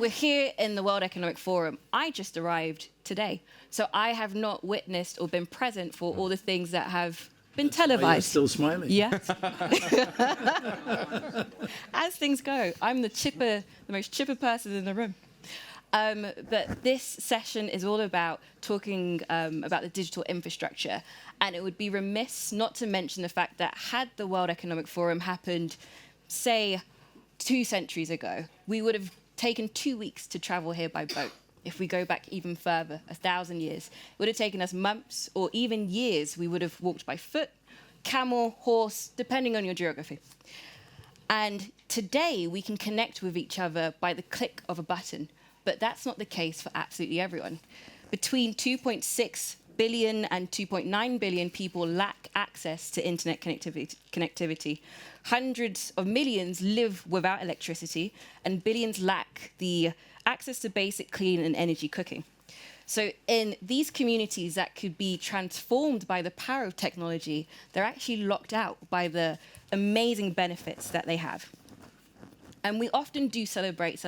we're here in the World Economic Forum. I just arrived today, so I have not witnessed or been present for all the things that have been televised. You're still smiling. Yeah. As things go, I'm the most chipper person in the room. But this session is all about talking about the digital infrastructure. And it would be remiss not to mention the fact that had the World Economic Forum happened, say, 2 centuries ago, we would have taken 2 weeks to travel here by boat. If we go back even further, 1,000 years, it would have taken us months or even years. We would have walked by foot, camel, horse, depending on your geography. And today, we can connect with each other by the click of a button. But that's not the case for absolutely everyone. Between 2.6 billion and 2.9 billion people lack access to internet connectivity. Hundreds of millions live without electricity, and billions lack the access to basic clean and energy cooking. So in these communities that could be transformed by the power of technology, they're actually locked out by the amazing benefits that they have. And we often do celebrate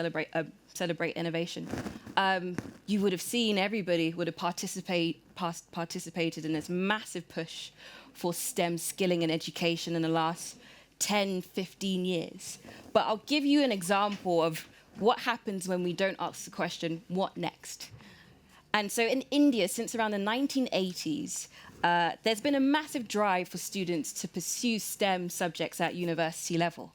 innovation. You would have seen everybody would have participated in this massive push for STEM skilling and education in the last 10, 15 years. But I'll give you an example of what happens when we don't ask the question, what next? And so in India, since around the 1980s, there's been a massive drive for students to pursue STEM subjects at university level.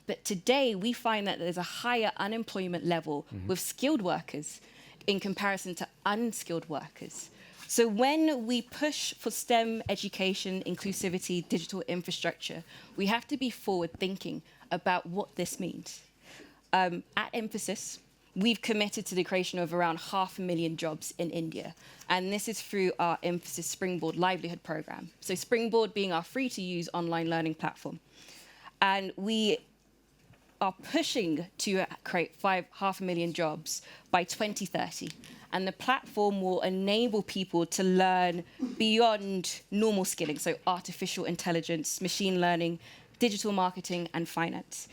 But today, we find that there's a higher unemployment level with skilled workers in comparison to unskilled workers. So when we push for STEM education, inclusivity, digital infrastructure, we have to be forward-thinking about what this means. At Infosys, we've committed to the creation of around 500,000 jobs in India. And this is through our Infosys Springboard livelihood program. So Springboard being our free-to-use online learning platform. And we are pushing to create 500,000 jobs by 2030. And the platform will enable people to learn beyond normal skilling, so artificial intelligence, machine learning, digital marketing, and finance.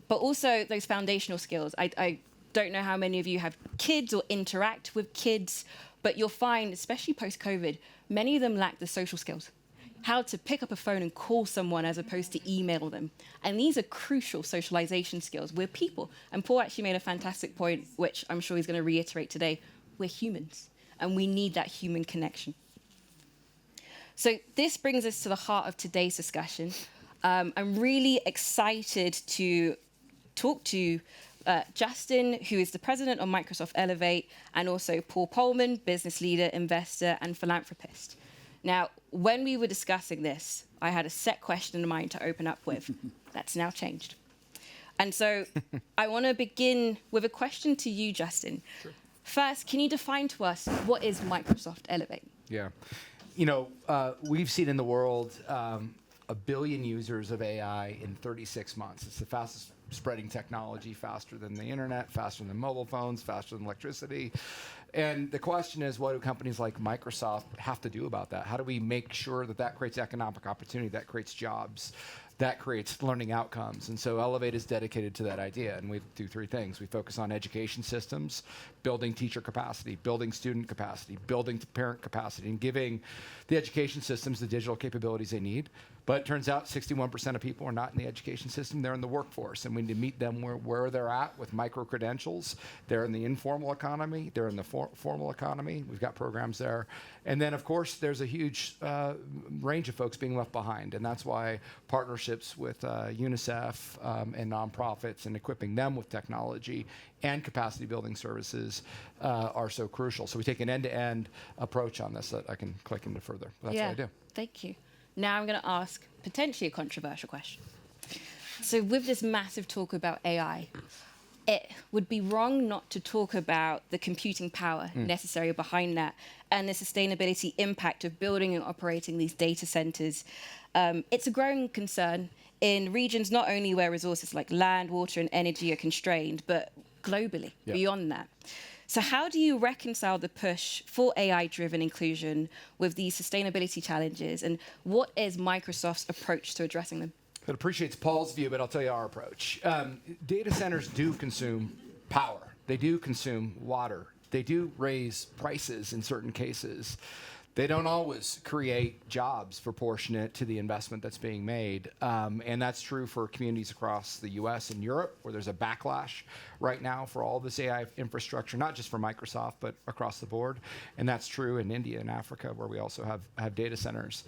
But also those foundational skills. I don't know how many of you have kids or interact with kids, but you'll find, especially post-COVID, many of them lack the social skills. How to pick up a phone and call someone as opposed to email them. And these are crucial socialization skills. We're people. And Paul actually made a fantastic point, which I'm sure he's going to reiterate today. We're humans, and we need that human connection. So this brings us to the heart of today's discussion. I'm really excited to talk to Justin, who is the president of Microsoft Elevate, and also Paul Polman, business leader, investor, and philanthropist. Now, when we were discussing this, I had a set question in mind to open up with. That's now changed. And so I want to begin with a question to you, Justin. Sure. First, can you define to us what is Microsoft Elevate? Yeah. We've seen in the world 1 billion users of AI in 36 months. It's the fastest spreading technology, faster than the internet, faster than mobile phones, faster than electricity. And the question is, what do companies like Microsoft have to do about that? How do we make sure that that creates economic opportunity, that creates jobs, that creates learning outcomes? And so Elevate is dedicated to that idea. And we do 3 things. We focus on education systems, building teacher capacity, building student capacity, building parent capacity, and giving the education systems the digital capabilities they need. But it turns out 61% of people are not in the education system. They're in the workforce. And we need to meet them where they're at with micro-credentials. They're in the informal economy. They're in the formal economy. We've got programs there. And then, of course, there's a huge range of folks being left behind. And that's why partnerships with UNICEF and nonprofits and equipping them with technology and capacity building services are so crucial. So we take an end-to-end approach on this that I can click into further. That's what I do. Thank you. Now I'm going to ask potentially a controversial question. So with this massive talk about AI, it would be wrong not to talk about the computing power necessary behind that and the sustainability impact of building and operating these data centers. It's a growing concern in regions not only where resources like land, water, and energy are constrained, but globally, beyond that. So how do you reconcile the push for AI-driven inclusion with these sustainability challenges, and what is Microsoft's approach to addressing them? It appreciates Paul's view, but I'll tell you our approach. Data centers do consume power. They do consume water. They do raise prices in certain cases. They don't always create jobs proportionate to the investment that's being made. And that's true for communities across the US and Europe, where there's a backlash right now for all this AI infrastructure, not just for Microsoft, but across the board. And that's true in India and Africa, where we also have data centers.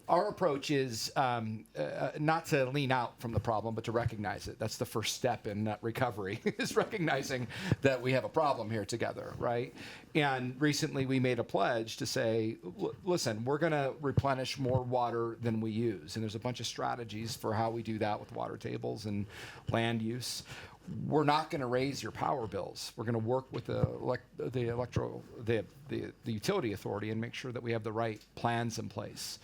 Our approach is not to lean out from the problem, but to recognize it. That's the first step in recovery, is recognizing that we have a problem here together, right? And recently we made a pledge to say, listen, we're going to replenish more water than we use. And there's a bunch of strategies for how we do that with water tables and land use. We're not going to raise your power bills. We're going to work with the utility authority and make sure that we have the right plans in place.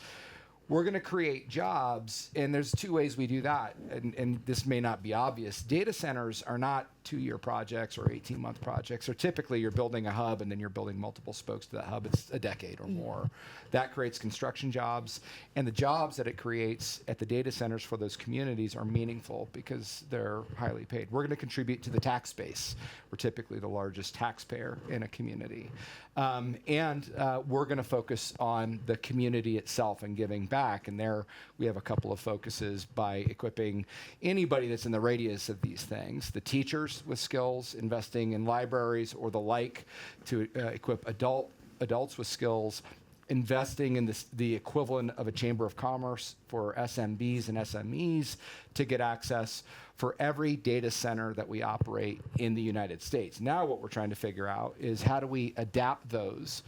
We're going to create jobs, and there's two ways we do that, and this may not be obvious. Data centers are not 2-year projects or 18-month projects, or typically you're building a hub and then you're building multiple spokes to that hub. It's a decade or more. That creates construction jobs, and the jobs that it creates at the data centers for those communities are meaningful because they're highly paid. We're going to contribute to the tax base. We're typically the largest taxpayer in a community. And we're going to focus on the community itself and giving back. And there we have a couple of focuses by equipping anybody that's in the radius of these things, the teachers with skills, investing in libraries or the like to equip adults with skills, investing in the equivalent of a chamber of commerce for SMBs and SMEs to get access for every data center that we operate in the United States. Now what we're trying to figure out is how do we adapt those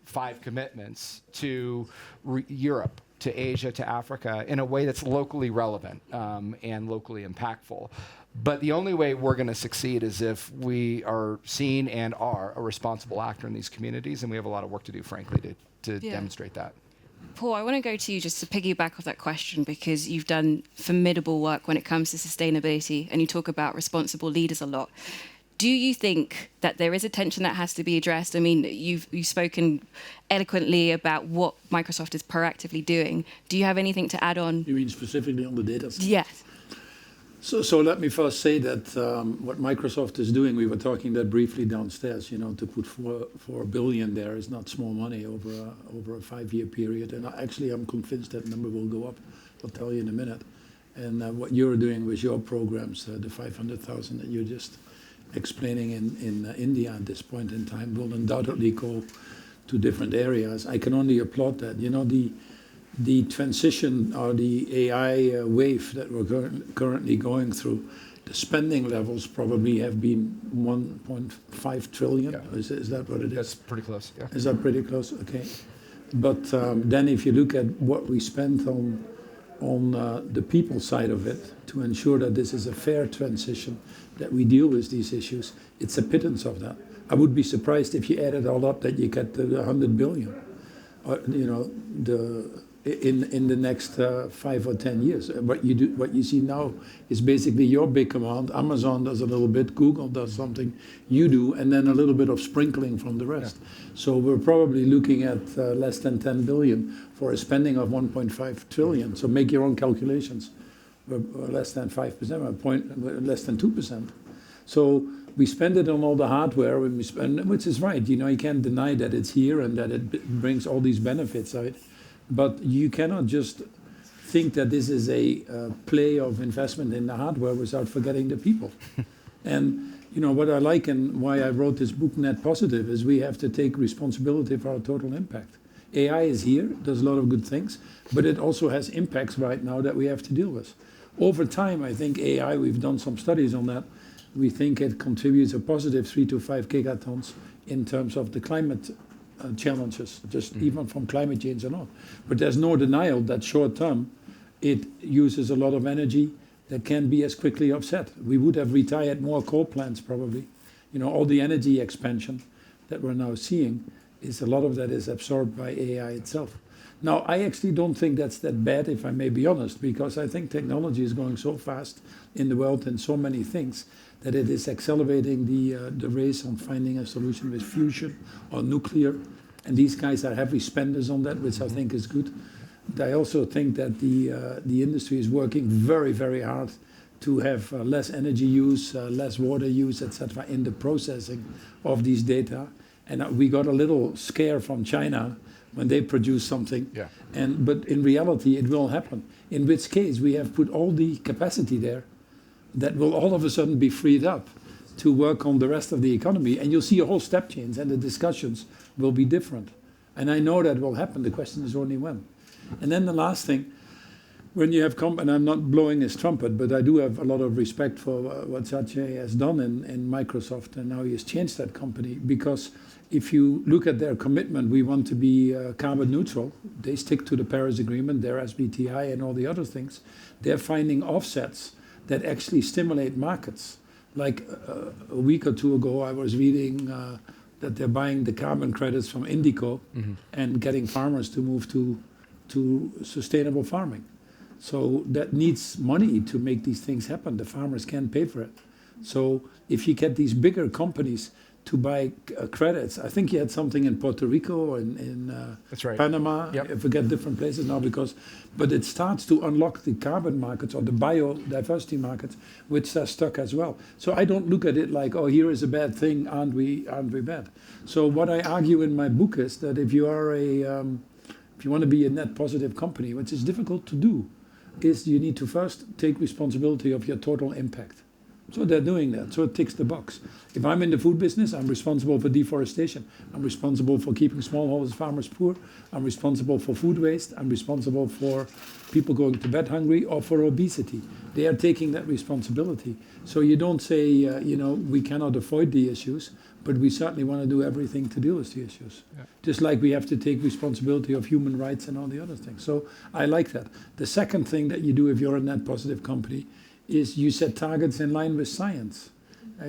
5 commitments to Europe, to Asia, to Africa in a way that's locally relevant and locally impactful. But the only way we're going to succeed is if we are seen and are a responsible actor in these communities, and we have a lot of work to do, frankly, to demonstrate that. Paul, I want to go to you just to piggyback off that question, because you've done formidable work when it comes to sustainability, and you talk about responsible leaders a lot. Do you think that there is a tension that has to be addressed? I mean, you've spoken eloquently about what Microsoft is proactively doing. Do you have anything to add on? You mean specifically on the data center? Yes. So let me first say that what Microsoft is doing, we were talking that briefly downstairs, to put 4 billion there is not small money over a 5-year period. And actually, I'm convinced that number will go up. I'll tell you in a minute. And what you're doing with your programs, the 500,000 that you're just explaining in India at this point in time, will undoubtedly go to different areas. I can only applaud that. The transition or the AI wave that we're currently going through, the spending levels probably have been 1.5 trillion. Yeah. Is that what it is? That's pretty close. Yeah. Is that pretty close? Okay. But then if you look at what we spent on the people side of it to ensure that this is a fair transition, that we deal with these issues, it's a pittance of that. I would be surprised if you added all up that you get the 100 billion. In the next 5 or 10 years. What you see now is basically your big amount. Amazon does a little bit, Google does something, you do, and then a little bit of sprinkling from the rest. Yeah. So we're probably looking at less than 10 billion for a spending of 1.5 trillion. So make your own calculations. We're less than 5%, less than 2%. So we spend it on all the hardware, when we spend, which is right. You can't deny that it's here and that it brings all these benefits out. But you cannot just think that this is a play of investment in the hardware without forgetting the people. And what I like and why I wrote this book, Net Positive, is we have to take responsibility for our total impact. AI is here, does a lot of good things, but it also has impacts right now that we have to deal with. Over time, I think AI, we've done some studies on that, we think it contributes a positive 3 to 5 gigatons in terms of the climate challenges, just even from climate change and all. But there's no denial that short term, it uses a lot of energy that can be as quickly offset. We would have retired more coal plants probably. All the energy expansion that we're now seeing, is a lot of that is absorbed by AI itself. Now, I actually don't think that's that bad, if I may be honest, because I think technology is going so fast in the world and so many things that it is accelerating the race on finding a solution with fusion or nuclear. And these guys are heavy spenders on that, which I think is good. But I also think that the industry is working very, very hard to have less energy use, less water use, etc., in the processing of these data. And we got a little scare from China when they produce something. Yeah. But in reality, it will happen. In which case, we have put all the capacity there that will all of a sudden be freed up to work on the rest of the economy. And you'll see a whole step change, and the discussions will be different. And I know that will happen. The question is only when. And then the last thing, when you have and I'm not blowing his trumpet, but I do have a lot of respect for what Satya has done in Microsoft, and how he has changed that company. Because if you look at their commitment, we want to be carbon neutral. They stick to the Paris Agreement, their SBTI and all the other things. They're finding offsets that actually stimulate markets. Like a week or two ago, I was reading that they're buying the carbon credits from Indico and getting farmers to move to sustainable farming. So that needs money to make these things happen. The farmers can't pay for it. So if you get these bigger companies to buy credits, I think you had something in Puerto Rico and in That's right. Panama. Yep. I forget different places now but it starts to unlock the carbon markets or the biodiversity markets, which are stuck as well. So I don't look at it like, oh, here is a bad thing, aren't we bad? So what I argue in my book is that if you are if you want to be a net positive company, which is difficult to do, is you need to first take responsibility of your total impact. So they're doing that. So it ticks the box. If I'm in the food business, I'm responsible for deforestation. I'm responsible for keeping smallholders farmers poor. I'm responsible for food waste. I'm responsible for people going to bed hungry or for obesity. They are taking that responsibility. So you don't say, we cannot avoid the issues, but we certainly want to do everything to deal with the issues. Yeah. Just like we have to take responsibility of human rights and all the other things. So I like that. The second thing that you do if you're a net positive company is you set targets in line with science.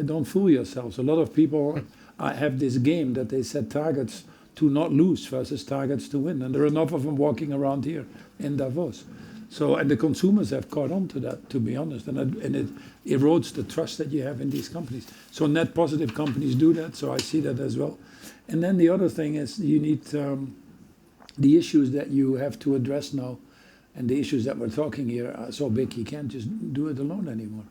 Don't fool yourselves. A lot of people have this game that they set targets to not lose versus targets to win. And there are enough of them walking around here in Davos. So, and the consumers have caught on to that, to be honest. And it erodes the trust that you have in these companies. So net positive companies do that, so I see that as well. And then the other thing is you need the issues that you have to address now. And the issues that we're talking here are so big, you can't just do it alone anymore.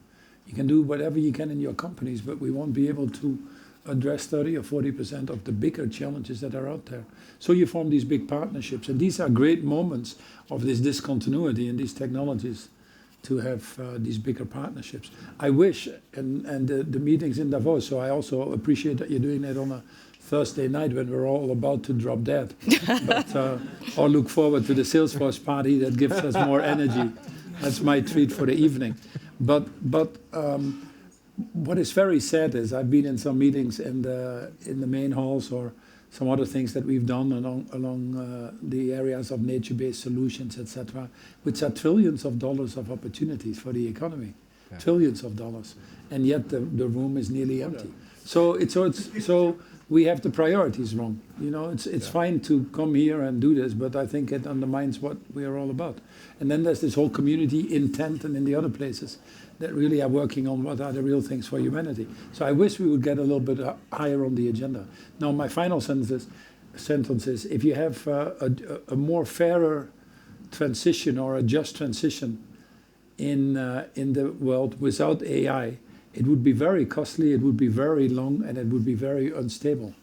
You can do whatever you can in your companies, but we won't be able to address 30 or 40% of the bigger challenges that are out there. So you form these big partnerships, and these are great moments of this discontinuity in these technologies to have these bigger partnerships. I wish, and the meetings in Davos, so I also appreciate that you're doing that on a Thursday night when we're all about to drop dead. But or look forward to the Salesforce party that gives us more energy. That's my treat for the evening. But what is very sad is I've been in some meetings in the main halls or some other things that we've done along the areas of nature-based solutions, etc., which are trillions of dollars of opportunities for the economy, trillions of dollars, and yet the room is nearly empty. So we have the priorities wrong. It's fine to come here and do this, but I think it undermines what we are all about. And then there's this whole community intent and in the other places that really are working on what are the real things for humanity. So I wish we would get a little bit higher on the agenda. Now, my final sentence is if you have a more fairer transition or a just transition in the world without AI, it would be very costly, it would be very long, and it would be very unstable.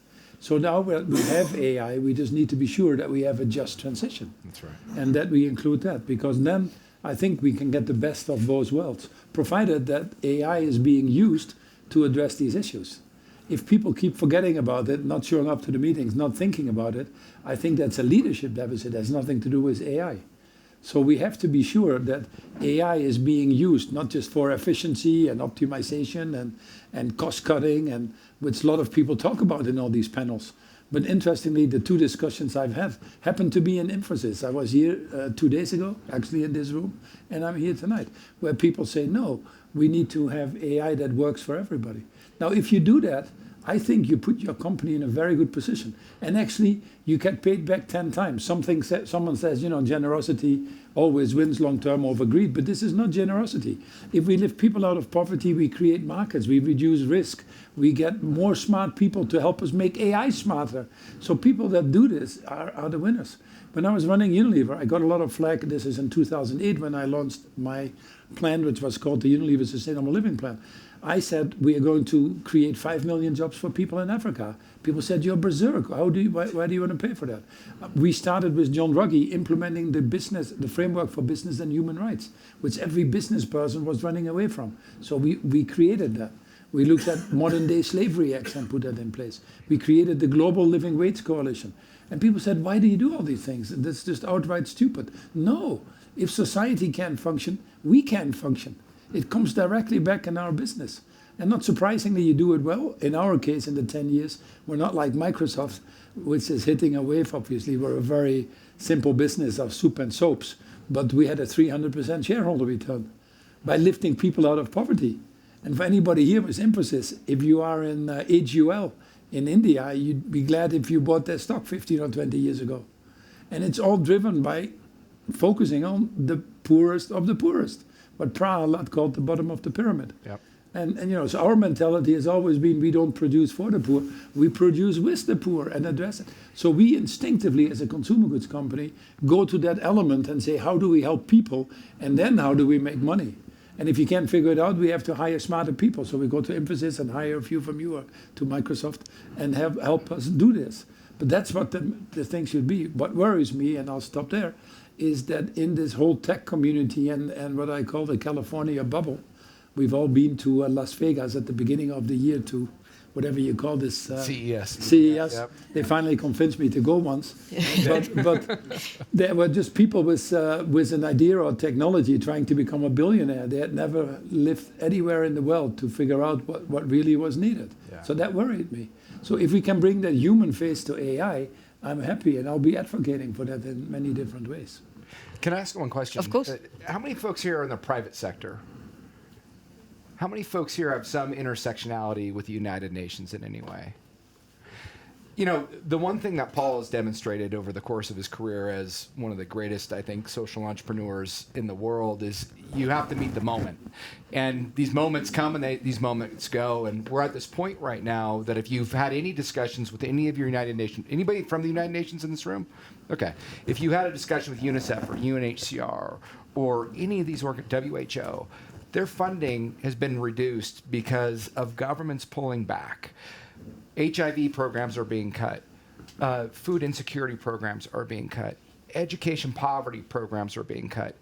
So now we have AI, we just need to be sure that we have a just transition. That's right. And that we include that, because then I think we can get the best of both worlds, provided that AI is being used to address these issues. If people keep forgetting about it, not showing up to the meetings, not thinking about it, I think that's a leadership deficit. It has nothing to do with AI. So we have to be sure that AI is being used not just for efficiency and optimization and cost cutting, and which a lot of people talk about in all these panels. But interestingly, the two discussions I've had happened to be in Infosys. I was here 2 days ago, actually in this room, and I'm here tonight, where people say, no, we need to have AI that works for everybody. Now, if you do that, I think you put your company in a very good position. And actually, you get paid back 10 times. Someone says, generosity always wins long term over greed, but this is not generosity. If we lift people out of poverty, we create markets, we reduce risk, we get more smart people to help us make AI smarter. So people that do this are the winners. When I was running Unilever, I got a lot of flack. This is in 2008 when I launched my plan, which was called the Unilever Sustainable Living Plan. I said, we are going to create 5 million jobs for people in Africa. People said, you're berserk. Why do you want to pay for that? We started with John Ruggie implementing the framework for business and human rights, which every business person was running away from. So we created that. We looked at modern day slavery acts and put that in place. We created the Global Living Wage Coalition. And people said, why do you do all these things? That's just outright stupid. No, if society can't function, we can function. It comes directly back in our business. And not surprisingly, you do it well. In our case, in the 10 years, we're not like Microsoft, which is hitting a wave, obviously. We're a very simple business of soup and soaps. But we had a 300% shareholder return by lifting people out of poverty. And for anybody here with Infosys, if you are in HUL in India, you'd be glad if you bought their stock 15 or 20 years ago. And it's all driven by focusing on the poorest of the poorest. What Prahalad called the bottom of the pyramid. Yep. And so our mentality has always been we don't produce for the poor, we produce with the poor and address it. So we instinctively, as a consumer goods company, go to that element and say, how do we help people? And then how do we make money? And if you can't figure it out, we have to hire smarter people. So we go to Infosys and hire a few from you or to Microsoft and help us do this. But that's what the thing should be. What worries me, and I'll stop there, is that in this whole tech community and what I call the California bubble, we've all been to Las Vegas at the beginning of the year to whatever you call this. CES. CES. Yep. They finally convinced me to go once. but there were just people with an idea or technology trying to become a billionaire. They had never lived anywhere in the world to figure out what really was needed. Yeah. So that worried me. So if we can bring that human face to AI, I'm happy, and I'll be advocating for that in many different ways. Can I ask one question? Of course. How many folks here are in the private sector? How many folks here have some intersectionality with the United Nations in any way? The one thing that Paul has demonstrated over the course of his career as one of the greatest, I think, social entrepreneurs in the world is you have to meet the moment. And these moments come and these moments go. And we're at this point right now that if you've had any discussions with any of your United Nations, anybody from the United Nations in this room? Okay. If you had a discussion with UNICEF or UNHCR or any of these WHO, their funding has been reduced because of governments pulling back. HIV programs are being cut. Food insecurity programs are being cut. Education poverty programs are being cut.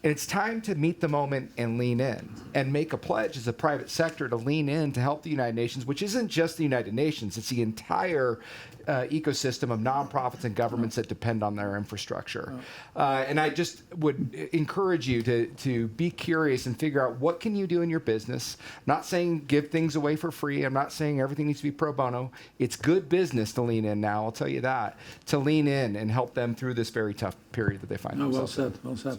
And it's time to meet the moment and lean in and make a pledge as a private sector to lean in to help the United Nations, which isn't just the United Nations, it's the entire ecosystem of nonprofits and governments that depend on their infrastructure. And I just would encourage you to be curious and figure out what can you do in your business. I'm not saying give things away for free. I'm not saying everything needs to be pro bono. It's good business to lean in now, I'll tell you that, to lean in and help them through this very tough period that they find themselves in. Well said.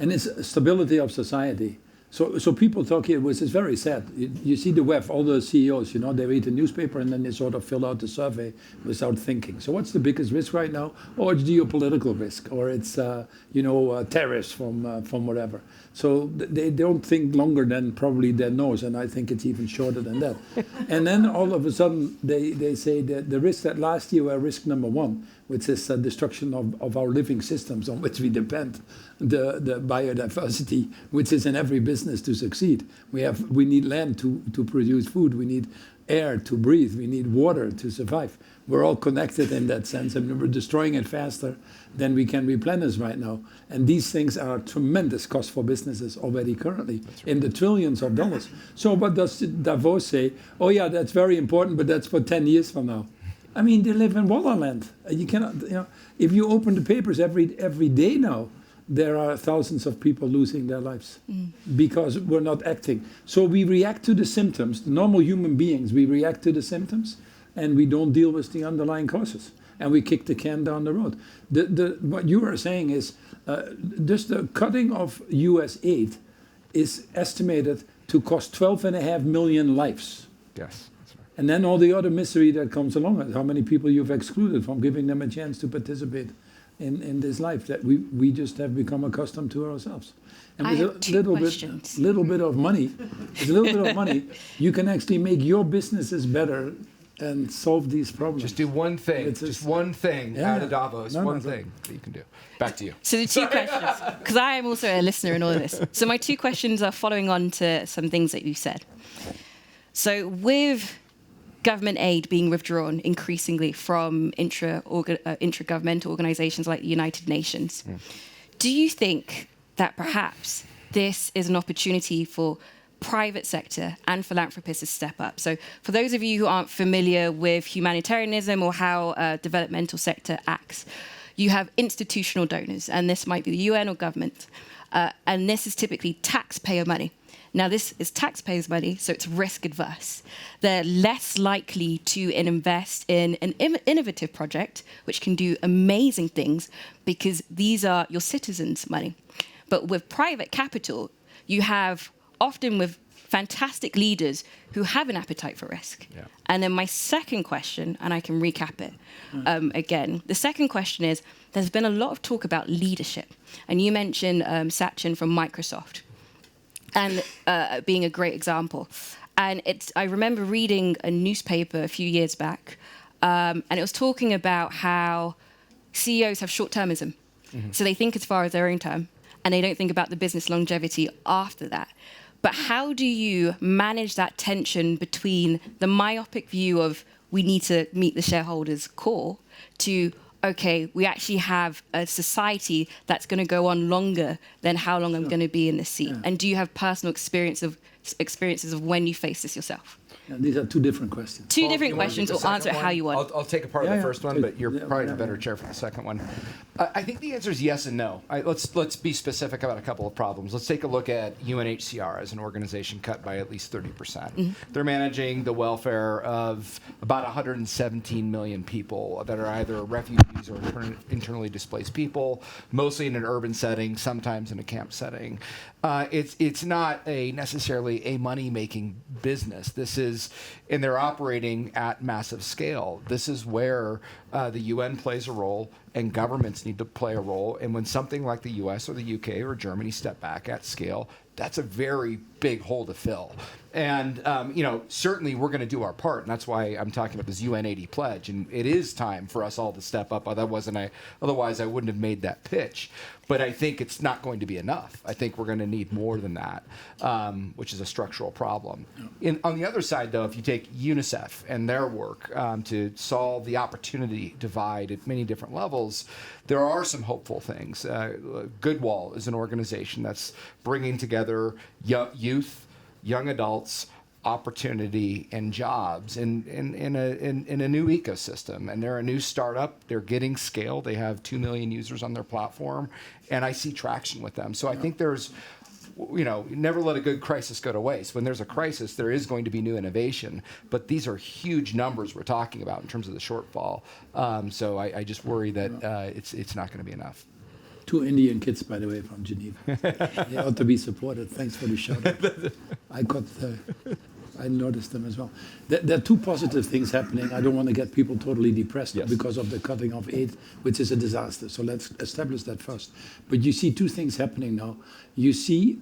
And it's stability of society. So people talk here, which is very sad. You see the web, all the CEOs, they read the newspaper and then they sort of fill out the survey without thinking. So what's the biggest risk right now? Oh, it's geopolitical risk, or it's tariffs from whatever. So they don't think longer than probably their nose, and I think it's even shorter than that. And then all of a sudden they say that the risks that last year were risk number one, which is destruction of our living systems on which we depend, the biodiversity, which is in every business to succeed. We need land to produce food. We need air to breathe. We need water to survive. We're all connected in that sense, and we're destroying it faster than we can replenish right now. And these things are a tremendous cost for businesses already currently, in the trillions of dollars. So what does Davos say? Oh yeah, that's very important, but that's for 10 years from now. I mean, they live in Wallerland. You cannot, if you open the papers every day now, there are thousands of people losing their lives because we're not acting. So we react to the symptoms. The normal human beings, we react to the symptoms, and we don't deal with the underlying causes. And we kick the can down the road. What you are saying is, just the cutting of U.S. aid is estimated to cost 12.5 million lives. Yes. And then all the other misery that comes along it, how many people you've excluded from giving them a chance to participate in this life that we just have become accustomed to ourselves. And I with have a two little questions. little bit of money, you can actually make your businesses better and solve these problems. Just do one thing. It's Just one thing Yeah. out of Davos. No, one no. thing that you can do. Back to you. So the two questions, because I am also a listener in all of this. So my two questions are following on to some things that you said. So with government aid being withdrawn increasingly from intra-governmental organizations like the United Nations, do you think that perhaps this is an opportunity for private sector and philanthropists to step up? So for those of you who aren't familiar with humanitarianism or how developmental sector acts, you have institutional donors, and this might be the UN or government, and this is typically taxpayer money. Now, this is taxpayers' money, so it's risk adverse. They're less likely to invest in an innovative project, which can do amazing things, because these are your citizens' money. But with private capital, you have often with fantastic leaders who have an appetite for risk. Yeah. And then my second question, and I can recap it again. The second question is, there's been a lot of talk about leadership. And you mentioned Sachin from Microsoft and being a great example. And I remember reading a newspaper a few years back, and it was talking about how CEOs have short-termism. So they think as far as their own term, and they don't think about the business longevity after that. But how do you manage that tension between the myopic view of we need to meet the shareholders' core to, okay, we actually have a society that's going to go on longer than how long I'm going to be in the seat? And do you have personal experiences of when you face this yourself? And these are two different questions. Two Paul, different you wanna questions, take the or answer it second how one? you want. I'll take a part of Yeah, the yeah. first one, but you're Yeah, probably yeah, the better yeah. chair for the second one. I think the answer is yes and no. Let's be specific about a couple of problems. Let's take a look at UNHCR as an organization cut by at least 30%. They're managing the welfare of about 117 million people that are either refugees or internally displaced people, mostly in an urban setting, sometimes in a camp setting. It's not necessarily a money-making business. This is, and they're operating at massive scale. This is where the UN plays a role, and governments need to play a role. And when something like the US or the UK or Germany step back at scale, that's a very big hole to fill. And certainly we're going to do our part, and that's why I'm talking about this UN80 pledge. And it is time for us all to step up. Otherwise, I wouldn't have made that pitch. But I think it's not going to be enough. I think we're going to need more than that, which is a structural problem. On the other side, though, if you take UNICEF and their work to solve the opportunity divide at many different levels, there are some hopeful things. Goodwall is an organization that's bringing together youth, young adults, opportunity, and jobs in a new ecosystem. And they're a new startup. They're getting scale. They have 2 million users on their platform, and I see traction with them. So I think there's, never let a good crisis go to waste. When there's a crisis, there is going to be new innovation, but these are huge numbers we're talking about in terms of the shortfall. So I just worry that it's not going to be enough. 2 Indian kids, by the way, from Geneva. They ought to be supported. Thanks for the shout out. I noticed them as well. There are two positive things happening. I don't want to get people totally depressed because of the cutting of aid, which is a disaster. So let's establish that first. But you see two things happening now. You see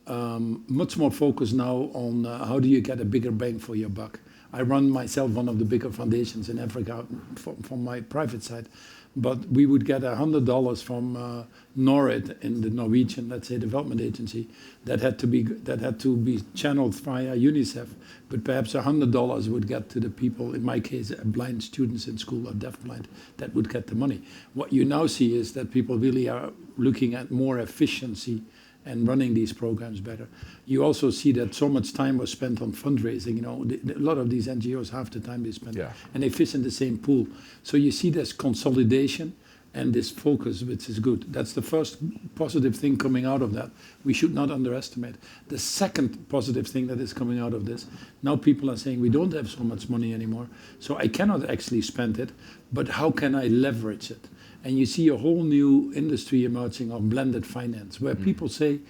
much more focus now on how do you get a bigger bang for your buck. I run myself one of the bigger foundations in Africa from my private side. But we would get $100 from NORAD in the Norwegian, let's say, development agency that had to be channeled via UNICEF. But perhaps $100 would get to the people. In my case, blind students in school or deafblind that would get the money. What you now see is that people really are looking at more efficiency and running these programs better. You also see that so much time was spent on fundraising. A lot of these NGOs, half the time they spend, and they fish in the same pool. So you see this consolidation and this focus, which is good. That's the first positive thing coming out of that. We should not underestimate. The second positive thing that is coming out of this, now people are saying we don't have so much money anymore, so I cannot actually spend it, but how can I leverage it? And you see a whole new industry emerging of blended finance, where people say,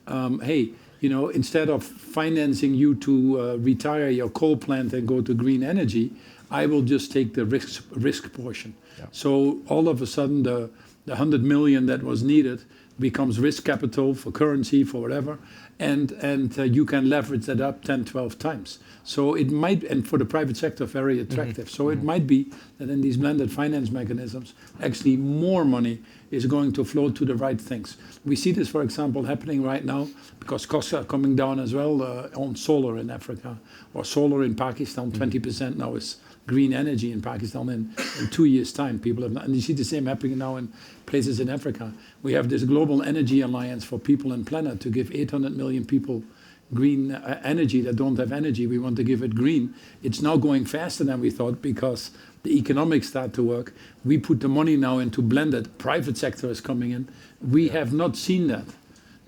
hey, instead of financing you to retire your coal plant and go to green energy, I will just take the risk portion. Yeah. So all of a sudden, the 100 million that was needed becomes risk capital for currency, for whatever, and you can leverage that up 10, 12 times. So it might, and for the private sector, very attractive. So it might be that in these blended finance mechanisms, actually more money is going to flow to the right things. We see this, for example, happening right now because costs are coming down as well on solar in Africa, or solar in Pakistan. 20% now is green energy in Pakistan in 2 years' time. People have, and you see the same happening now in places in Africa. We have this global energy alliance for people and planet to give 800 million people green energy that don't have energy. We want to give it green. It's now going faster than we thought because the economics start to work. We put the money now into blended. Private sector is coming in. We have not seen that.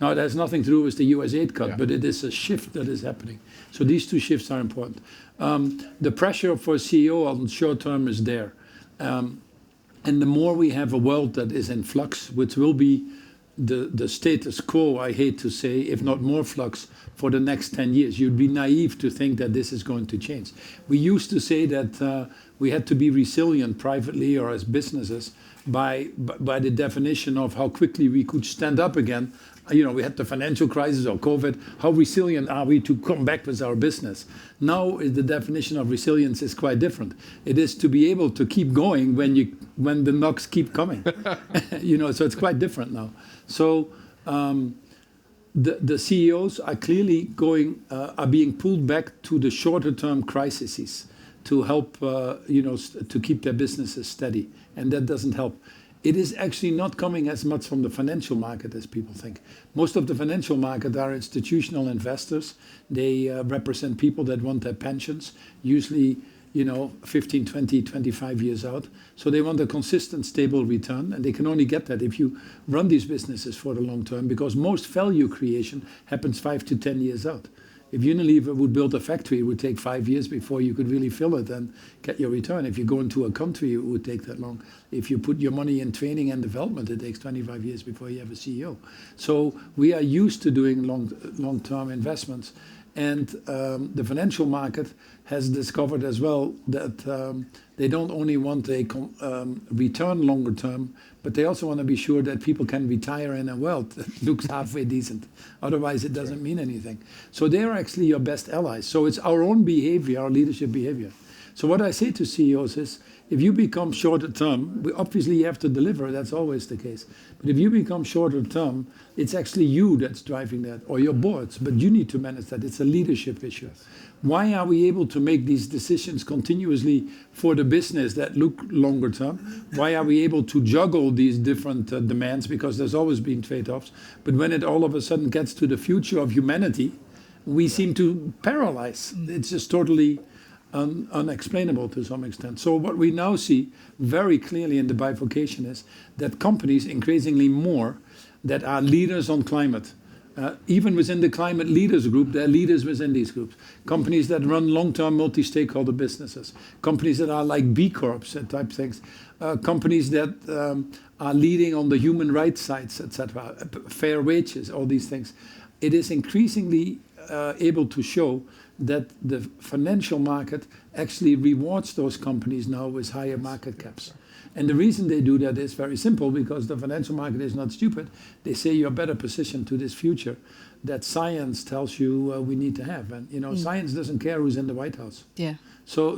Now, it has nothing to do with the US aid cut, but it is a shift that is happening. So these two shifts are important. The pressure for CEO on short term is there. And the more we have a world that is in flux, which will be the status quo, I hate to say, if not more flux, for the next 10 years. You'd be naive to think that this is going to change. We used to say that we had to be resilient privately or as businesses by the definition of how quickly we could stand up again. We had the financial crisis or COVID. How resilient are we to come back with our business? Now, the definition of resilience is quite different. It is to be able to keep going when the knocks keep coming. So it's quite different now. So the CEOs are clearly are being pulled back to the shorter term crises to help to keep their businesses steady, and that doesn't help. It is actually not coming as much from the financial market as people think. Most of the financial market are institutional investors. They represent people that want their pensions, usually 15, 20, 25 years out. So they want a consistent, stable return, and they can only get that if you run these businesses for the long term, because most value creation happens 5 to 10 years out. If Unilever would build a factory, it would take 5 years before you could really fill it and get your return. If you go into a country, it would take that long. If you put your money in training and development, it takes 25 years before you have a CEO. So we are used to doing long-term investments. And the financial market has discovered as well that they don't only want a return longer term, but they also want to be sure that people can retire in a wealth that looks halfway decent. Otherwise, it doesn't mean anything. So they're actually your best allies. So it's our own behavior, our leadership behavior. So what I say to CEOs is, if you become shorter term, obviously you have to deliver, that's always the case. But if you become shorter term, it's actually you that's driving that, or your boards, but you need to manage that. It's a leadership issue. Why are we able to make these decisions continuously for the business that look longer term? Why are we able to juggle these different demands? Because there's always been trade-offs. But when it all of a sudden gets to the future of humanity, we seem to paralyze. It's just totally unexplainable to some extent. So what we now see very clearly in the bifurcation is that companies, increasingly more, that are leaders on climate, even within the climate leaders group, there are leaders within these groups. Companies that run long-term multi-stakeholder businesses. Companies that are like B Corps type things. Companies that are leading on the human rights sides, etc. Fair wages, all these things. It is increasingly able to show that the financial market actually rewards those companies now with higher market caps. And the reason they do that is very simple, because the financial market is not stupid. They say you're better positioned to this future that science tells you we need to have. And science doesn't care who's in the White House. Yeah. So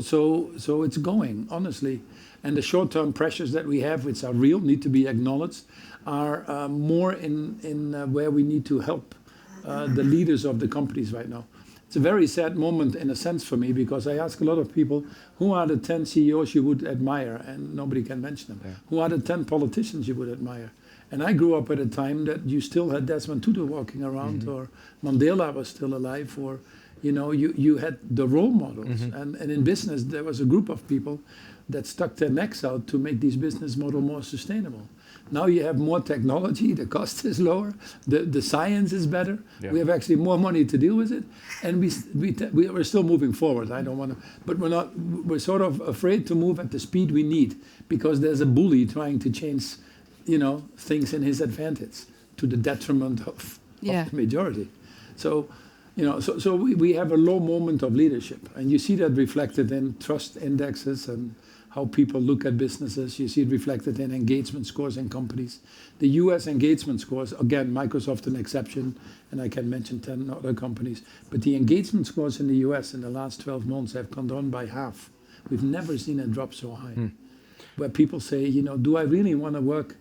it's going, honestly. And the short-term pressures that we have, which are real, need to be acknowledged, are more in where we need to help the leaders of the companies right now. It's a very sad moment in a sense for me, because I ask a lot of people, who are the 10 CEOs you would admire? And nobody can mention them. Yeah. Who are the 10 politicians you would admire? And I grew up at a time that you still had Desmond Tutu walking around, or Mandela was still alive, or you had the role models. And in business, there was a group of people that stuck their necks out to make these business model more sustainable. Now you have more technology, the cost is lower, the science is better. Yeah. We have actually more money to deal with it, and we're still moving forward. I don't want to, but we're sort of afraid to move at the speed we need, because there's a bully trying to change, things in his advantage to the detriment of the majority. So, so we have a low moment of leadership, and you see that reflected in trust indexes and how people look at businesses. You see it reflected in engagement scores in companies. The US engagement scores, again, Microsoft an exception, and I can mention 10 other companies, but the engagement scores in the US in the last 12 months have gone down by half. We've never seen a drop so high. Where people say, do I really want to work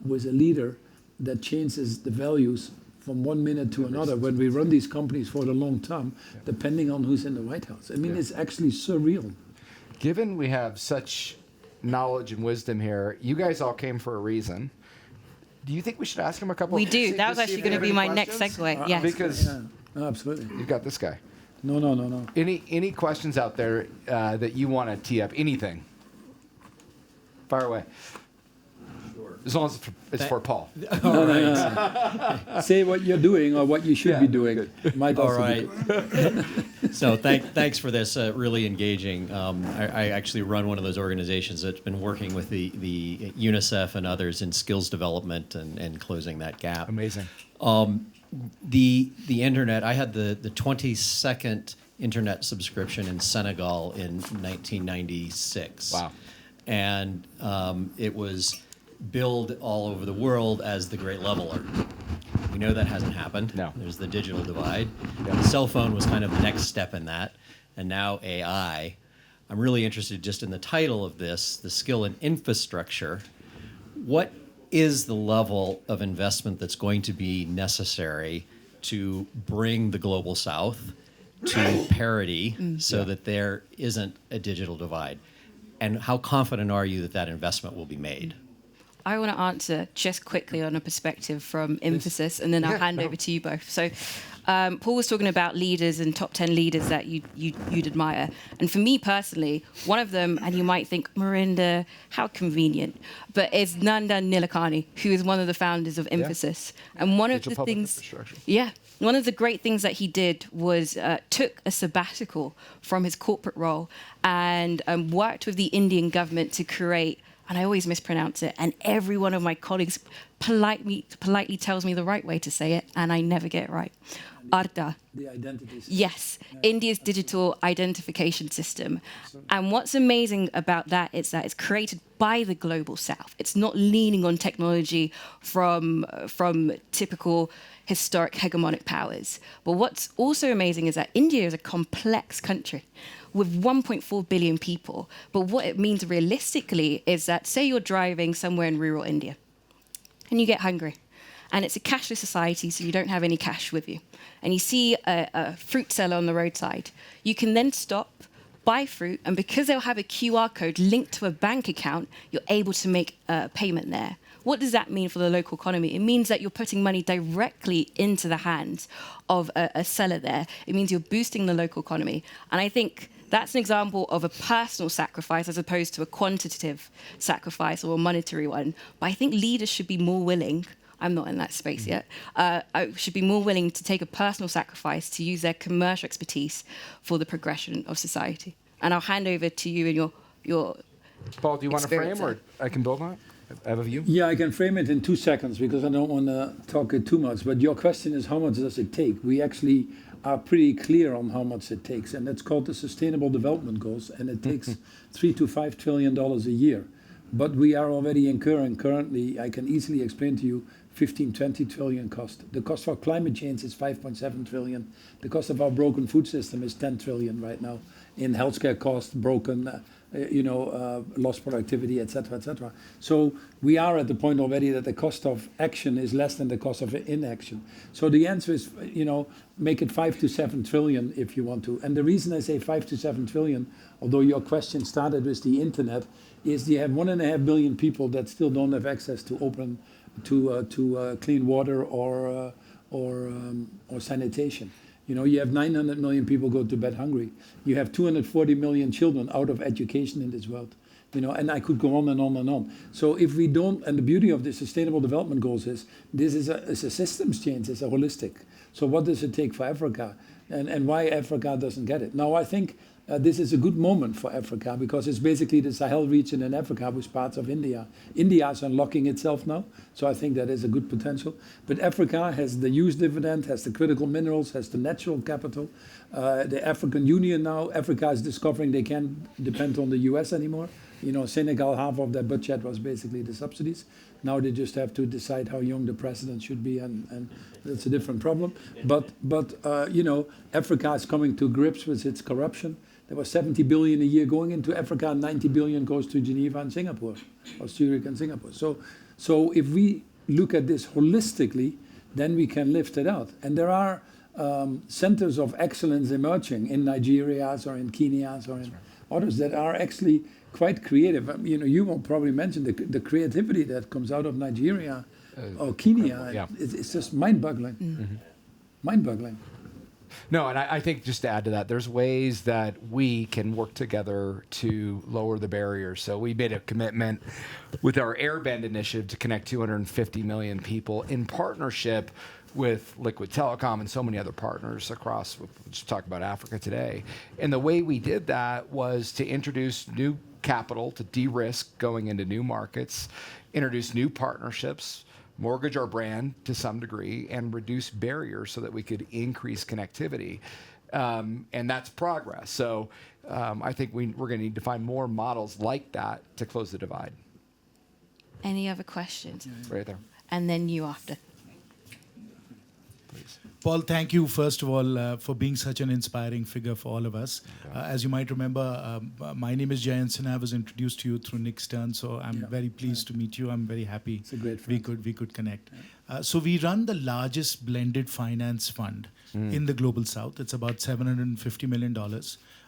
with a leader that changes the values from 1 minute to another when we run these companies for the long term, depending on who's in the White House? I mean, it's actually surreal. Given we have such knowledge and wisdom here, you guys all came for a reason. Do you think we should ask him a couple? We do. That was actually going to be my next segue. Yes. Because absolutely. you've got this guy. No. Any questions out there that you want to tee up? Anything? Fire away. Sure. As long as it's for Paul. All right. Say what you're doing or what you should be doing. Might also All right. So thanks for this. Really engaging. I actually run one of those organizations that's been working with the UNICEF and others in skills development and closing that gap. Amazing. The internet. I had the 22nd internet subscription in Senegal in 1996. Wow. And it was billed all over the world as the Great Leveler. We know that hasn't happened. No. There's the digital divide. The cell phone was kind of the next step in that, and now AI. I'm really interested just in the title of this, the skill and infrastructure. What is the level of investment that's going to be necessary to bring the global South to parity so that there isn't a digital divide? And how confident are you that that investment will be made? I want to answer just quickly on a perspective from Infosys, and then I'll hand over to you both. So Paul was talking about leaders and top 10 leaders that you'd admire. And for me personally, one of them, and you might think, Marinda, how convenient, but it's Nandan Nilekani, who is one of the founders of Infosys. And one of the things, one of the great things that he did was took a sabbatical from his corporate role and worked with the Indian government to create, and I always mispronounce it, and every one of my colleagues politely tells me the right way to say it, and I never get it right. Arda. The identity system. Yes, India's digital identification system. And what's amazing about that is that it's created by the global South. It's not leaning on technology from typical historic hegemonic powers. But what's also amazing is that India is a complex country with 1.4 billion people. But what it means realistically is that, say you're driving somewhere in rural India and you get hungry, and it's a cashless society, so you don't have any cash with you, and you see a fruit seller on the roadside, you can then stop, buy fruit, and because they'll have a QR code linked to a bank account, you're able to make a payment there. What does that mean for the local economy? It means that you're putting money directly into the hands of a seller there. It means you're boosting the local economy. And I think that's an example of a personal sacrifice as opposed to a quantitative sacrifice or a monetary one. But I think leaders should be more willing, I'm not in that space yet, should be more willing to take a personal sacrifice to use their commercial expertise for the progression of society. And I'll hand over to you and your Paul, do you want to frame, or I can build on it? I have a view. Yeah, I can frame it in 2 seconds because I don't want to talk it too much. But your question is, how much does it take? We actually are pretty clear on how much it takes, and it's called the Sustainable Development Goals, and it takes $3 to $5 trillion a year. But we are already incurring currently, I can easily explain to you, 15, 20 trillion cost. The cost for climate change is 5.7 trillion. The cost of our broken food system is 10 trillion right now. In healthcare costs, broken, lost productivity, et cetera, et cetera. So we are at the point already that the cost of action is less than the cost of inaction. So the answer is, make it 5 to 7 trillion if you want to. And the reason I say 5 to 7 trillion, although your question started with the internet, is you have 1.5 billion people that still don't have access to clean water or sanitation. You have 900 million people go to bed hungry. You have 240 million children out of education in this world. And I could go on and on and on. So if we don't, and the beauty of the Sustainable Development Goals is, this is a systems change, it's a holistic. So what does it take for Africa? And why Africa doesn't get it? Now, I think this is a good moment for Africa because it's basically the Sahel region in Africa with parts of India. India is unlocking itself now, so I think that is a good potential. But Africa has the use dividend, has the critical minerals, has the natural capital. The African Union now, Africa is discovering they can't depend on the US anymore. You know, Senegal, half of their budget was basically the subsidies. Now they just have to decide how young the president should be, and that's a different problem. But you know, Africa is coming to grips with its corruption. There was 70 billion a year going into Africa, and 90 billion goes to Geneva and Singapore, or Zurich and Singapore. So if we look at this holistically, then we can lift it out. And there are centers of excellence emerging in Nigeria or in Kenya or in others that are actually quite creative. You know, you will probably mention the creativity that comes out of Nigeria or Kenya. Yeah. It's just mind-boggling. Mind-boggling. No, and I think just to add to that, there's ways that we can work together to lower the barriers. So we made a commitment with our Airband initiative to connect 250 million people in partnership with Liquid Telecom and so many other partners across, we'll just talk about Africa today. And the way we did that was to introduce new capital to de-risk going into new markets, introduce new partnerships, mortgage our brand to some degree, and reduce barriers so that we could increase connectivity. And that's progress. So I think we're going to need to find more models like that to close the divide. Any other questions? Right there. And then you after. Please. Paul, thank you, first of all, for being such an inspiring figure for all of us. As you might remember, my name is Jayant Sinha. I was introduced to you through Nick Stern, so I'm very pleased to meet you. I'm very happy It's a great we friend. could connect. So we run the largest blended finance fund in the Global South. It's about $750 million.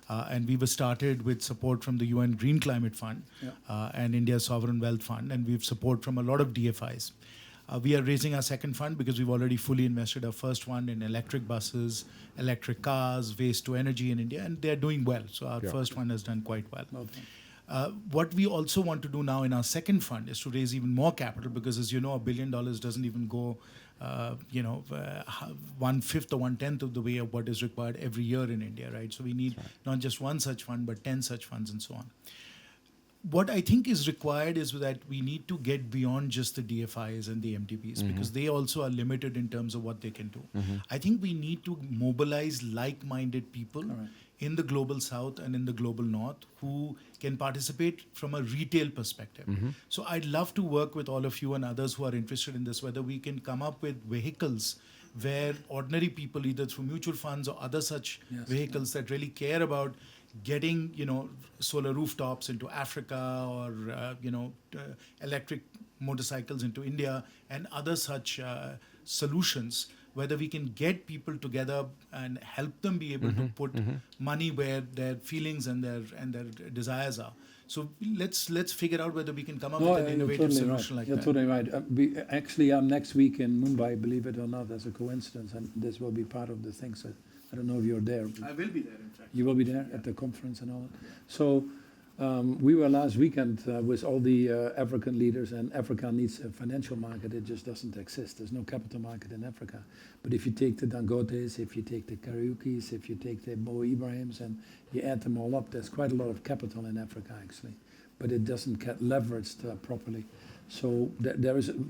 And we were started with support from the UN Green Climate Fund and India's Sovereign Wealth Fund, and we have support from a lot of DFIs. We are raising our second fund because we've already fully invested our first one in electric buses, electric cars, waste to energy in India, and they're doing well. So our first one has done quite well. What we also want to do now in our second fund is to raise even more capital because, as you know, $1 billion doesn't even go, 1/5 or 1/10 of the way of what is required every year in India, right? So we need not just one such fund, but 10 such funds and so on. What I think is required is that we need to get beyond just the DFIs and the MTPs because they also are limited in terms of what they can do. I think we need to mobilize like-minded people in the Global South and in the Global North who can participate from a retail perspective. So I'd love to work with all of you and others who are interested in this, whether we can come up with vehicles where ordinary people, either through mutual funds or other such vehicles that really care about getting, solar rooftops into Africa or, electric motorcycles into India and other such solutions, whether we can get people together and help them be able to put money where their feelings and their desires are. So let's figure out whether we can come up with an innovative solution like that. You're totally right. I'm next week in Mumbai, believe it or not, as a coincidence, and this will be part of the thing. So I don't know if you're there. I will be there, in fact. You will be there at the conference and all that. So we were last weekend with all the African leaders, and Africa needs a financial market. It just doesn't exist. There's no capital market in Africa. But if you take the Dangotes, if you take the Kariukis, if you take the Mo Ibrahims, and you add them all up, there's quite a lot of capital in Africa, actually. But it doesn't get leveraged properly. So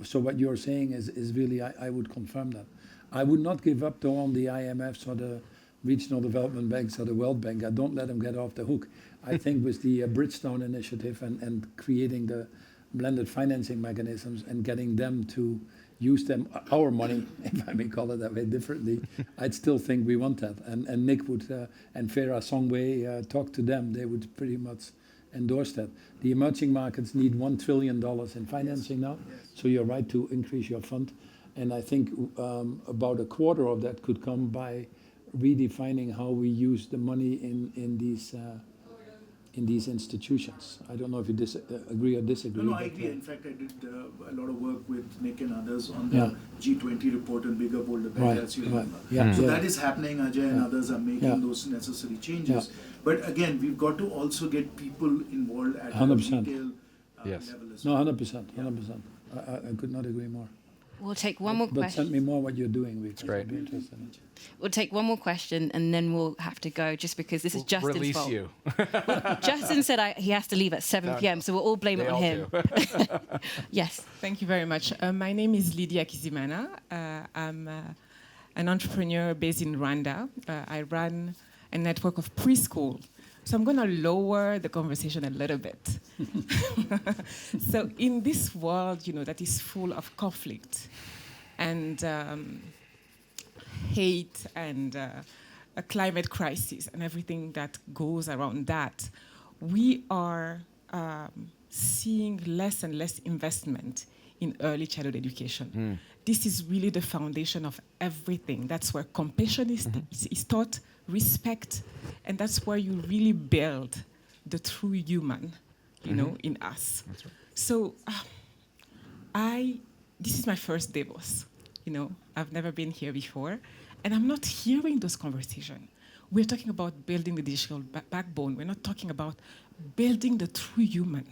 So what you're saying is really, I would confirm that. I would not give up though on the IMFs or the regional development banks or the World Bank. I don't let them get off the hook. I think with the Bridgestone initiative and creating the blended financing mechanisms and getting them to use them, our money, if I may call it that way differently, I'd still think we want that. And Nick would, and Farah Songwei, talk to them. They would pretty much endorse that. The emerging markets need $1 trillion in financing now. So you're right to increase your fund. And I think about a quarter of that could come by redefining how we use the money in these institutions. I don't know if you agree or disagree. No, I agree. In fact, I did a lot of work with Nick and others on the G20 report and Bigger, Bolder, Better, as you remember. So that is happening. Ajay and others are making those necessary changes. But again, we've got to also get people involved at 100%. the retail level as well. No, 100%. 100%. I could not agree more. We'll take one more But send question. me more what you're doing, because great. I'd be interested in it. We'll take one more question, and then we'll have to go, just because this is Justin's Release fault. you. Justin said he has to leave at 7 p.m., so we'll all blame They it on all him. do. Yes. Thank you very much. My name is Lydia Kizimana. I'm an entrepreneur based in Rwanda. I run a network of preschool. So I'm going to lower the conversation a little bit. So in this world, that is full of conflict and hate and a climate crisis and everything that goes around that, we are seeing less and less investment in early childhood education. This is really the foundation of everything. That's where compassion is taught, respect, and that's where you really build the true human, in us. That's right. So this is my first Davos. I've never been here before, and I'm not hearing those conversations. We're talking about building the digital backbone. We're not talking about building the true human.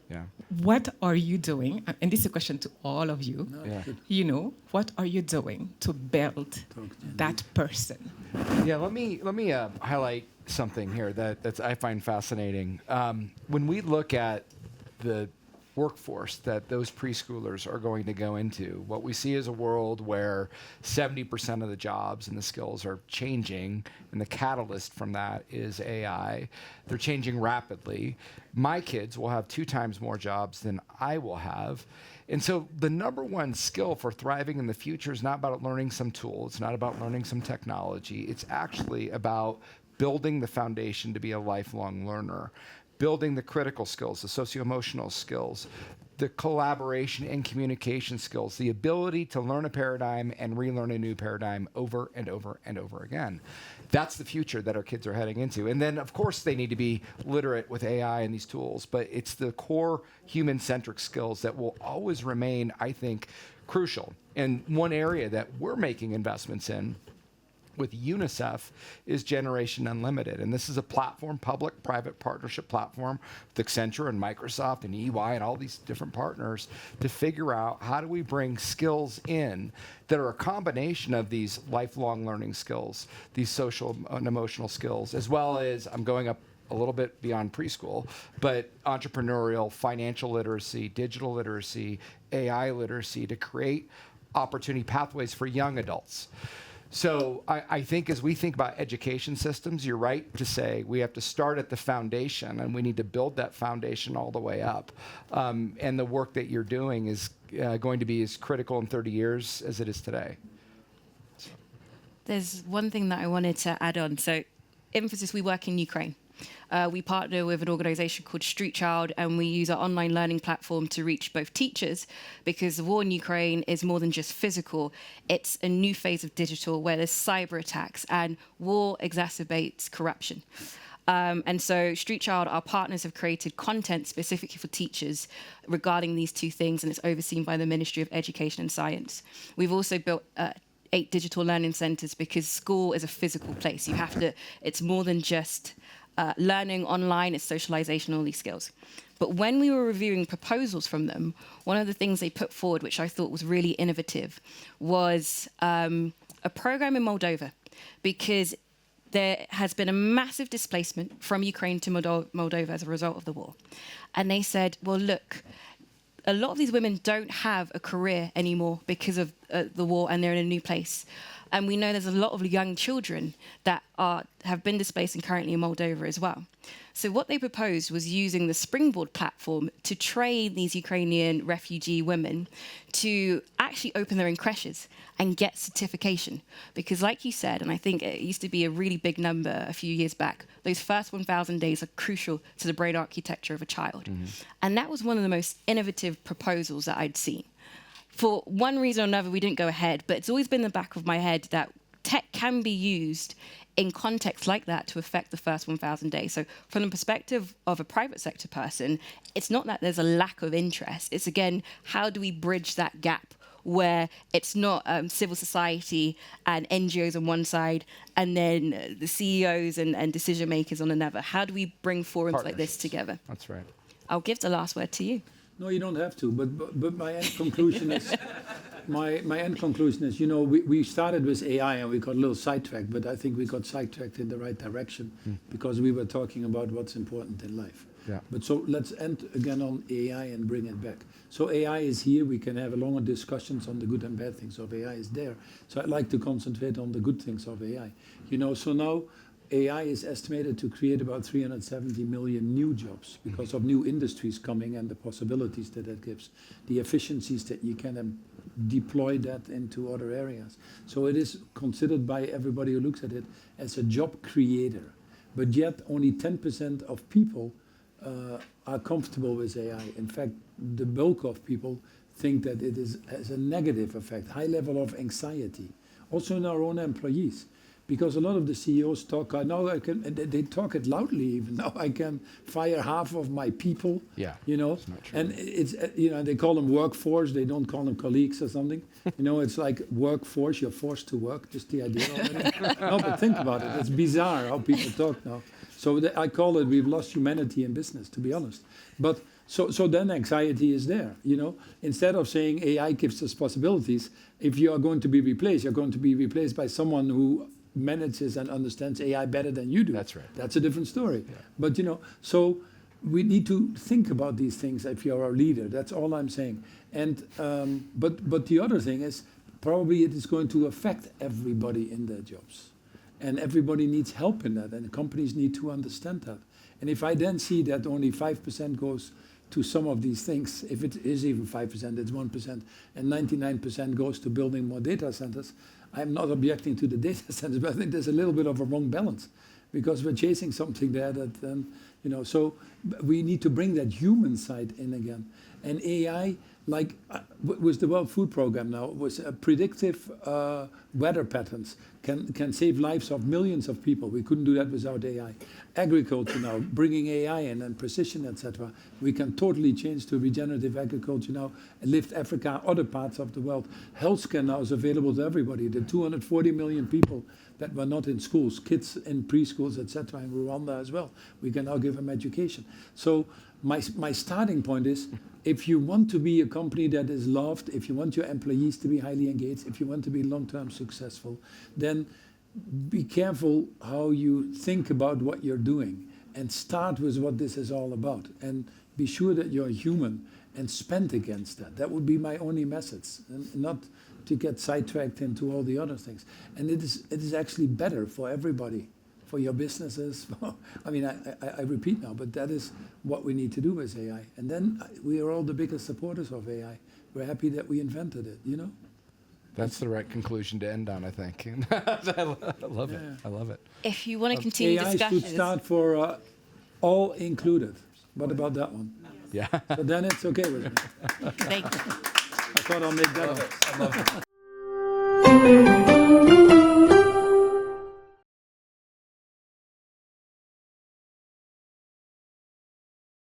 Yeah. What are you doing? And this is a question to all of you. Yeah. What are you doing to build that person? Yeah, let me highlight something here that I find fascinating. When we look at the workforce that those preschoolers are going to go into, what we see is a world where 70% of the jobs and the skills are changing, and the catalyst from that is AI. They're changing rapidly. My kids will have 2 times more jobs than I will have. And so the number one skill for thriving in the future is not about learning some tool. It's not about learning some technology. It's actually about building the foundation to be a lifelong learner, building the critical skills, the socio-emotional skills, the collaboration and communication skills, the ability to learn a paradigm and relearn a new paradigm over and over and over again. That's the future that our kids are heading into. And then, of course, they need to be literate with AI and these tools, but it's the core human-centric skills that will always remain, I think, crucial. And one area that we're making investments in with UNICEF is Generation Unlimited. And this is a platform, public-private partnership platform with Accenture and Microsoft and EY and all these different partners to figure out how do we bring skills in that are a combination of these lifelong learning skills, these social and emotional skills, as well as, I'm going up a little bit beyond preschool, but entrepreneurial, financial literacy, digital literacy, AI literacy to create opportunity pathways for young adults. So I think as we think about education systems, you're right to say we have to start at the foundation, and we need to build that foundation all the way up. And the work that you're doing is going to be as critical in 30 years as it is today. There's one thing that I wanted to add on. So, Infosys, we work in Ukraine. We partner with an organization called Street Child, and we use our online learning platform to reach both teachers, because the war in Ukraine is more than just physical. It's a new phase of digital where there's cyber attacks, and war exacerbates corruption. And so Street Child, our partners, have created content specifically for teachers regarding these 2 things, and it's overseen by the Ministry of Education and Science. We've also built 8 digital learning centers, because school is a physical place. It's more than just learning online, it's socialization, all these skills. But when we were reviewing proposals from them, one of the things they put forward, which I thought was really innovative, was a program in Moldova, because there has been a massive displacement from Ukraine to Moldova as a result of the war. And they said, well, look, a lot of these women don't have a career anymore because of the war, and they're in a new place. And we know there's a lot of young children that have been displaced and currently in Moldova as well. So what they proposed was using the Springboard platform to train these Ukrainian refugee women to actually open their own creches and get certification. Because like you said, and I think it used to be a really big number a few years back, those first 1,000 days are crucial to the brain architecture of a child. Mm-hmm. And that was one of the most innovative proposals that I'd seen. For one reason or another, we didn't go ahead, but it's always been in the back of my head that tech can be used in contexts like that to affect the first 1,000 days. So from the perspective of a private sector person, it's not that there's a lack of interest. It's, again, how do we bridge that gap where it's not civil society and NGOs on one side and then the CEOs and decision makers on another? How do we bring forums like this together? That's right. I'll give the last word to you. No, you don't have to. But my end conclusion is my end conclusion is, you know, we started with AI and we got a little sidetracked, but I think we got sidetracked in the right direction because we were talking about what's important in life. Yeah. But so let's end again on AI and bring it back. So AI is here. We can have a longer discussions on the good and bad things of AI is there. So I'd like to concentrate on the good things of AI. You know, so now AI is estimated to create about 370 million new jobs because of new industries coming and the possibilities that that gives, the efficiencies that you can deploy that into other areas. So it is considered by everybody who looks at it as a job creator. But yet only 10% of people are comfortable with AI. In fact, the bulk of people think that it has a negative effect, high level of anxiety, also in our own employees. Because a lot of the CEOs talk, they talk it loudly even. Now I can fire half of my people, you know. It's not true. And it's, you know, they call them workforce, they don't call them colleagues or something. You know, it's like workforce, you're forced to work, just the idea already. No, but think about it, it's bizarre how people talk now. So I call it, we've lost humanity in business, to be honest. But so then anxiety is there, you know. Instead of saying AI gives us possibilities, if you are going to be replaced, you're going to be replaced by someone who manages and understands AI better than you do. That's right. That's a different story. Yeah. But, you know, so we need to think about these things if you're our leader. That's all I'm saying. And but the other thing is probably it is going to affect everybody in their jobs. And everybody needs help in that, and companies need to understand that. And if I then see that only 5% goes to some of these things, if it is even 5%, it's 1%, and 99% goes to building more data centers, I'm not objecting to the data centers, but I think there's a little bit of a wrong balance because we're chasing something there that, you know, so we need to bring that human side in again. And AI, like with the World Food Program now, was predictive weather patterns can save lives of millions of people. We couldn't do that without AI. Agriculture now, bringing AI in and precision, etc. We can totally change to regenerative agriculture now and lift Africa, other parts of the world. Healthcare now is available to everybody. The 240 million people that were not in schools, kids in preschools, etc. in Rwanda as well. We can now give them education. So my starting point is, if you want to be a company that is loved, if you want your employees to be highly engaged, if you want to be long-term successful, then be careful how you think about what you're doing and start with what this is all about. And be sure that you're human and spend against that. That would be my only message, and not to get sidetracked into all the other things. And it is actually better for everybody, for your businesses. I mean, I repeat now, but that is what we need to do with AI. And then we are all the biggest supporters of AI. We're happy that we invented it, you know? That's the right conclusion to end on, I think. I love it. I love it. If you want to continue AI discussions, should start for all included. What about that one? Yeah. So then it's okay with me. thank you. I thought I'll make that up. I love it.